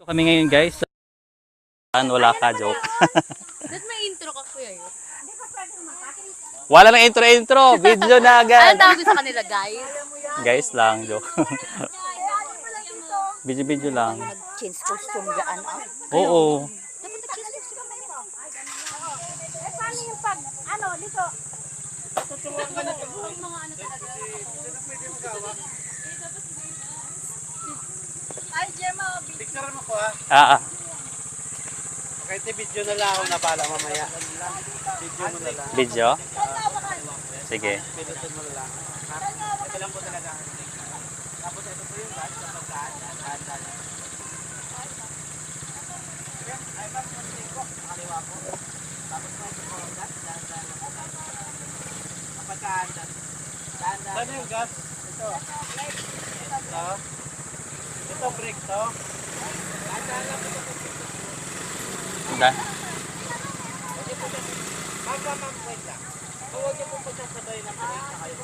Kami ngayon guys. Wala ka, joke. Ba't may intro ka, kuya yun? Wala nang intro. Video na Ano agad. tawag sa kanila, guys? Guys lang, joke. Video lang. Nag-change costume gaan ah. Oo. Dapat nag-change costume kayo. Paano yung pag, ano, dito? Tuturuan ka na ito. Mga ano talaga. Ay, Gemma. Picture mo ko ah. Ah. Kahit video na lang ako na pala mamaya. Video mo na lang. Video? Sige. Pinutin mo na lang. Ito lang po talaga. Tapos ito po yung guys. Kapag kaan. Ay, mas masig po. Nakaliwa po. Tapos po ito po yung gas. Dahan-dahan lang po tayo. Kapag kaan. Saan yung gas? Ito. Ito. Ito brake to. Dahan-dahan lang po ito. Dan. Ma'am, wait lang. Huwag niyo po pagsasabay ng brake na kayo.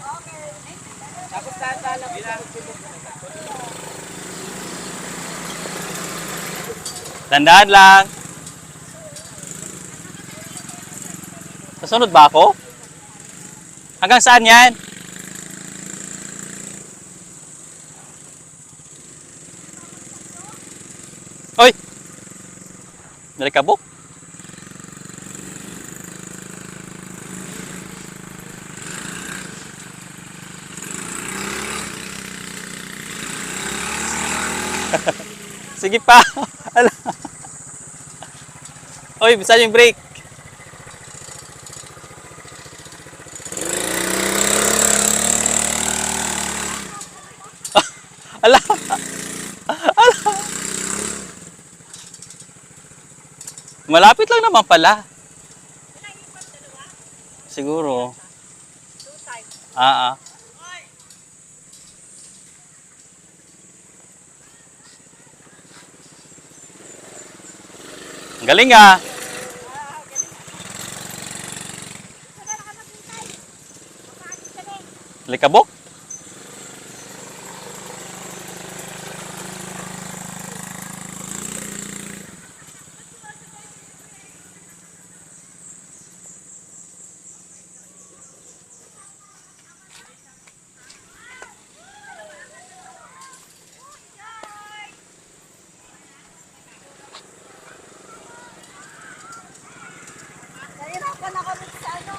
Okay. Tapos dahan-dahan lang po ito. Tandaan lang. Kasunod ba ako? Hanggang saan yan? Oy! Nalikabok? Sige pa. Ala. Oy, bisa yung brake. Ala. Ala. Malapit lang naman pala. Siguro. Ah. Ang galing ah. Likabok? Nahirapan ako dito sa ano.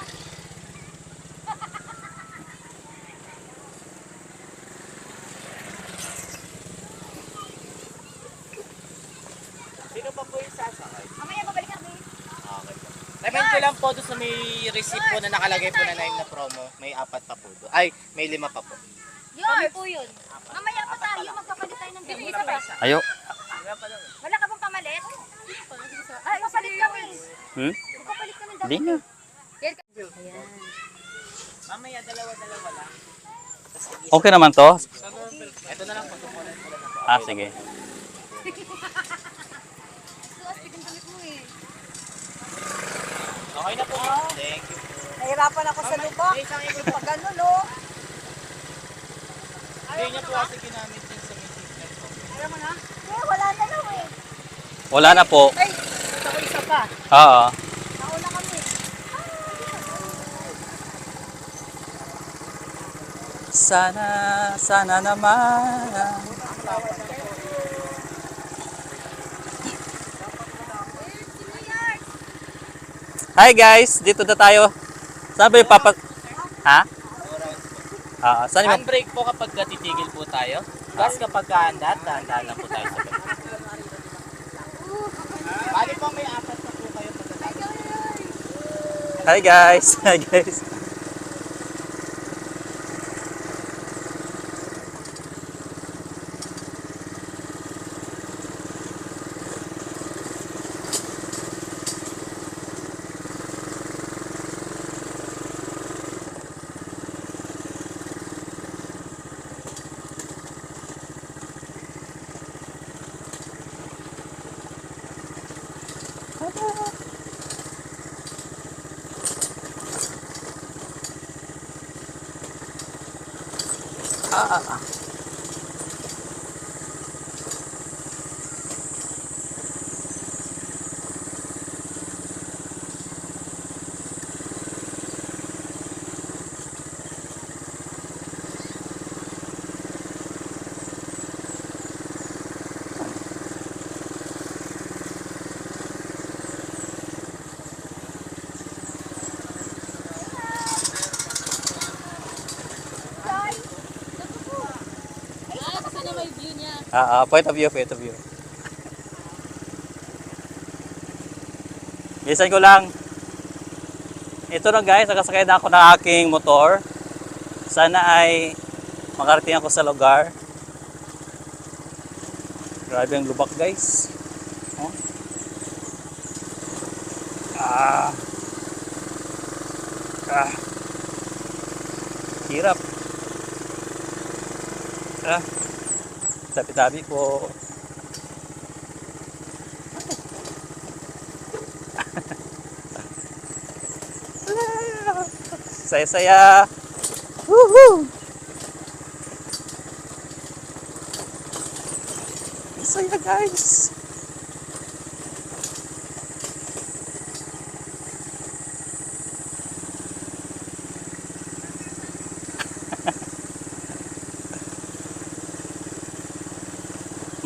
Sino pa po yung sasakay? Mamaya babalik kami. Okay po. Remind ko lang po doon sa may receipt po na nakalagay po na 9 na promo. May 4 pa po doon. Ay, may 5 pa po. Kami po yun. Mamaya pa tayo. Magpapalit tayo ng gamit. Isa pa. Ayo. Wala ka bang pamalit? Ay, papalit kami. Papalit kami. Hindi na. Ayan. Mamaya, dalawa-dalawa lang. Okay naman to? Ito na lang po. Tupunan ko lang na po. Ah, sige. Okay na po. Thank you. Nahirapan ako sa lubak. May isang ikot. Pag ano, no? Hindi niya po kasi ginamit din sa may signal po. Ayaw mo na? Eh, wala na lang eh. Wala na po. Ay, ito ko isa pa. Oo. Nauna kami. Sana naman. Hi guys, dito na tayo. Saan ba yung Ha? Saan yung Handbrake po kapag titigil po tayo. Gas kapag kaandat, dahan-dahan lang po tayo sa brake. Bali po may 4 na po kayo pagkatapos. Hi guys. Hi guys. Point of view, point of view. Bilisan ko lang. Ito na guys, nakasakay na ako ng aking motor. Sana ay makarating ako sa lugar. Grabe ang lubak guys. Oh. Hirap. Tabi-tabi po. Saya-saya. Woohoo! Saya guys.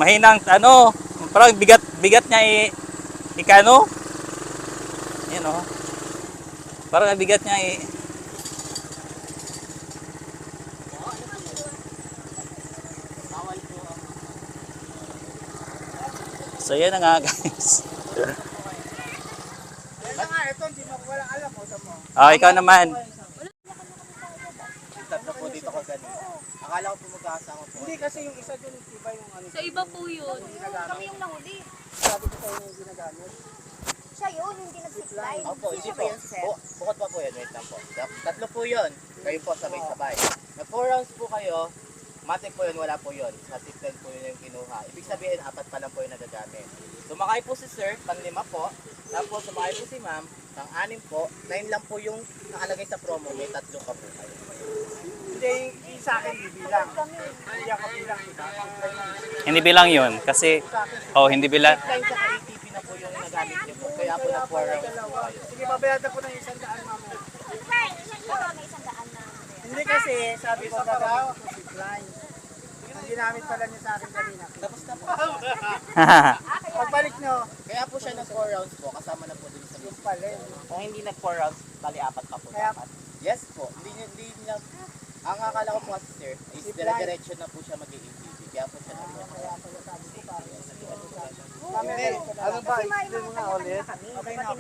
Mahinang ano, parang bigat niya ikano. Yan oh. Parang ang bigat niya So yan na nga guys. Ano nga, ito, hindi mo wala alam mo sa mo. Ikaw naman. Tatlo po dito ka ganun. Akala ko po magkakasama po. Hindi kasi yung isa dun, iba yung ano. Sa iba po yun. Kami yung nahuli. Sabi ko sa'yo yung ginagamit. Siya yun, hindi nag-zipline. Opo, hindi po yan. Bukod pa po yan, wait lang po. Tatlo po yun. Kayo po sabay-sabay. Nag 4 rounds po kayo. Matik po yun, wala po yun. Sa zipline po yun yung kinuha. Ibig sabihin, 4 pa lang po yung nagagamit. Sumakay po si sir, pang 5 po. Tapos sumakay po si ma'am, pang 6 po. 9 lang po yung nakalagay sa promo. May 3 pa po kayo. Hindi, sa akin bibilang. Hindi ako bilang. Hindi bilang yun kasi hindi bilang. Zipline sa ATV na po yung nagamit niyo po. Kaya po na 4 rounds po kayo. Sige, babayadan ko na yung 100 mamaya. May 100 na. Hindi kasi, sabi ko gagawin ko zipline. Ang ginamit pala niya sa akin kanina. Tapos na po. Pagbalik nyo. Kaya po siya nag 4 rounds po. Kasama na po din sa yung pala. Kung hindi nag 4 rounds, bali 4 pa po dapat. Yes po. Hindi niya. Ang akala ko po kasi sir, is dire-diretso na po siya mag-i-ATV. Kaya po siya nag 4 rounds. Ano ba? Explain mo nga ulit. Okay na.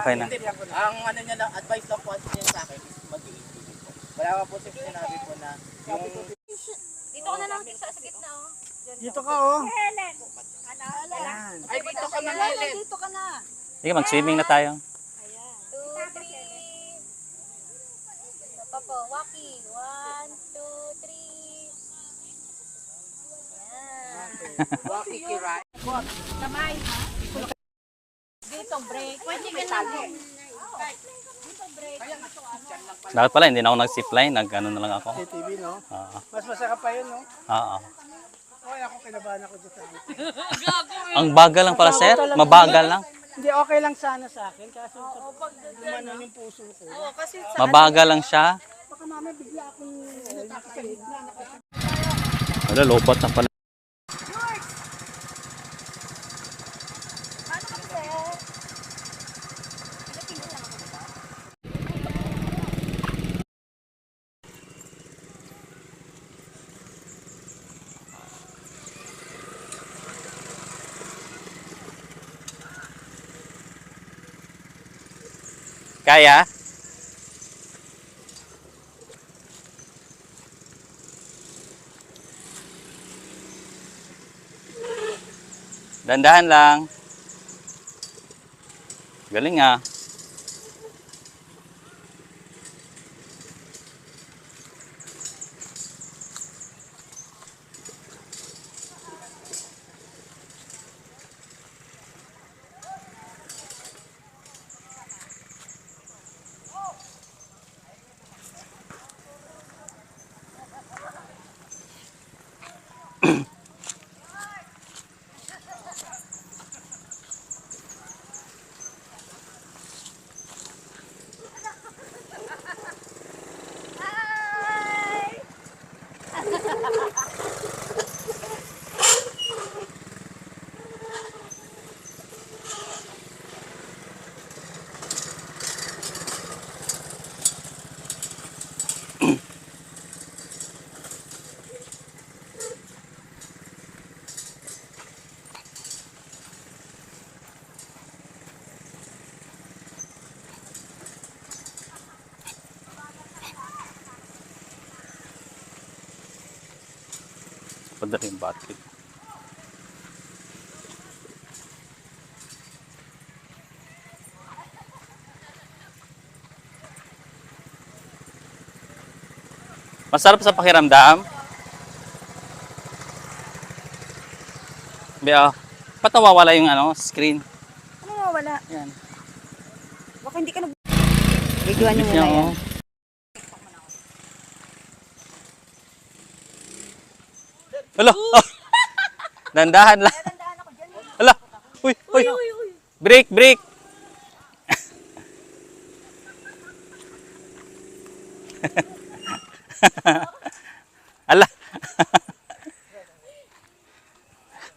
Okay na. Ang ano niya lang, advice lang po niya sa akin is mag-i-ATV po. Wala ka po sinabi po na yung Dito ko na lang sa gitna oh. dito ka oh. Helen! Ay, dito ka na Helen. Dito ka na. Sige, mag-swimming na tayo. 2, 3. Papo, walkie. 1, 2, 3. Yan. Walkie kirai. Kamay. Dito break. Pwede ka lang. Dapat pala, hindi na ako nag-zipline. Nag-ano na lang ako. ATV no? Oo. Mas masarap pa yun no? Oo. Okay, ako kinabahan ako dito. Ang bagal lang pala, sir. Mabagal lang. Hindi, okay lang sana sa akin. Kaso gumanon yung puso ko. Mabagal lang siya. Baka mamaya bigla akong sa gitna. Wala, lobat na pala. Paano kami sir? Kaya? Dandahan lang. Galing ah. Nadali yung battery. Masarap sa pakiramdam. Bea, ba't nawawala yung screen? Ano mawala? Yan. Baka hindi ka nag... Videoan niyo muna Yan, yan. oh. Hala! Ah! Dandahan lang. Hala! Uy! Uy! Break! Break! Ala!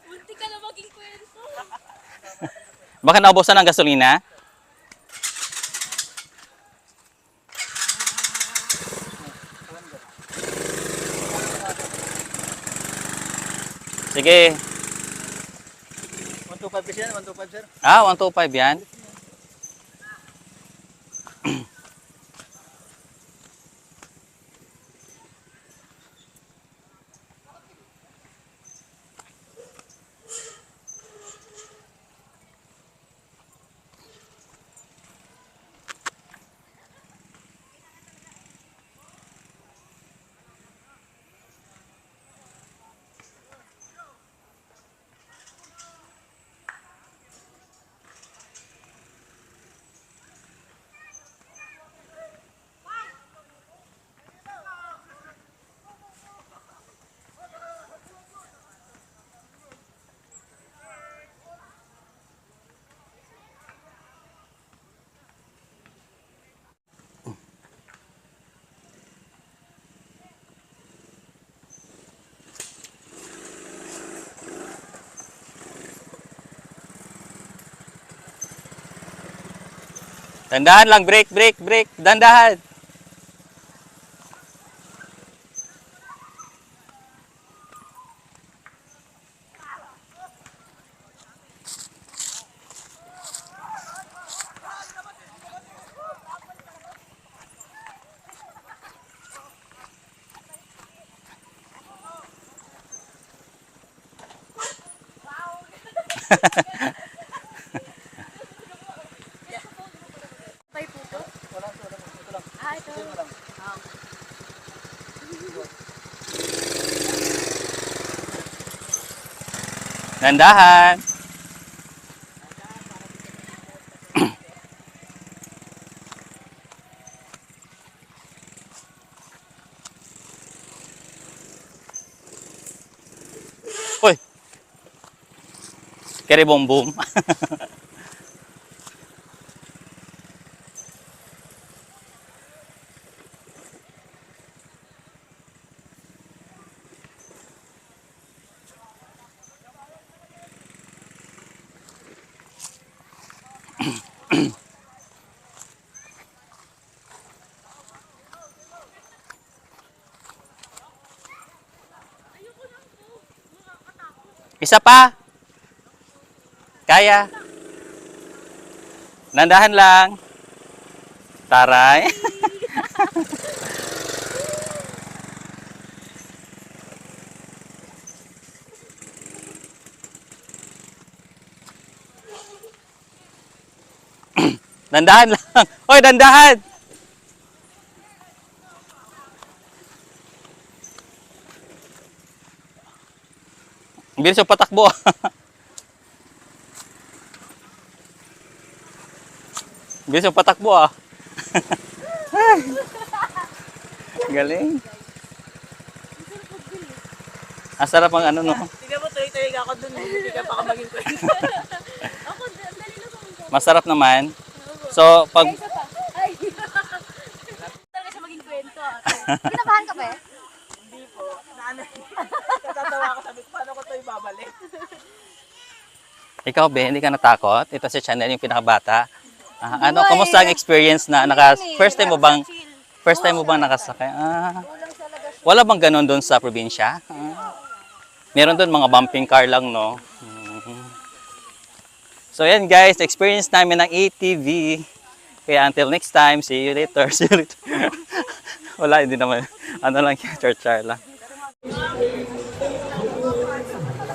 Munti ka na maging kwento. Baka naubusan ng gasolina? Sige. 125 yan, 125 sir. 125 yan. Dandahan lang, break, break, break. Dandahan. May puto? Wala ito, wala. Ito lang. Ito. Ito lang. Dandahan. Hoy. Kere boom boom. Isa pa. Kaya. Nandahan lang. Taray. Dandahan lang. Hoy, dandahan. Bilis yung patakbo. Bilis yung patakbo ah. Galing. Ang sarap ang ano no. Tingnan mo, tuloy-tuloy ako dun. Hindi ka pa maging kwento. Ako, dali na kami. Masarap naman. So, pag Isa pa. Ay! Talaga siya maging kwento. Kinabahan ka ba eh? Hindi po. Natatawa ako, sabi ko, paano ko ito ibabalik? ikaw, be, hindi ka natakot? Ito si Chanel, yung pinakabata. Ano, kamusta ang experience na first time mo bang nakasakay? Wala bang ganun doon sa probinsya? Meron doon mga bumping car lang, no? So, yan guys, experience namin ng ATV. Kaya until next time, see you later. See you later. Wala, hindi naman. Ano lang, char-char lang. Sa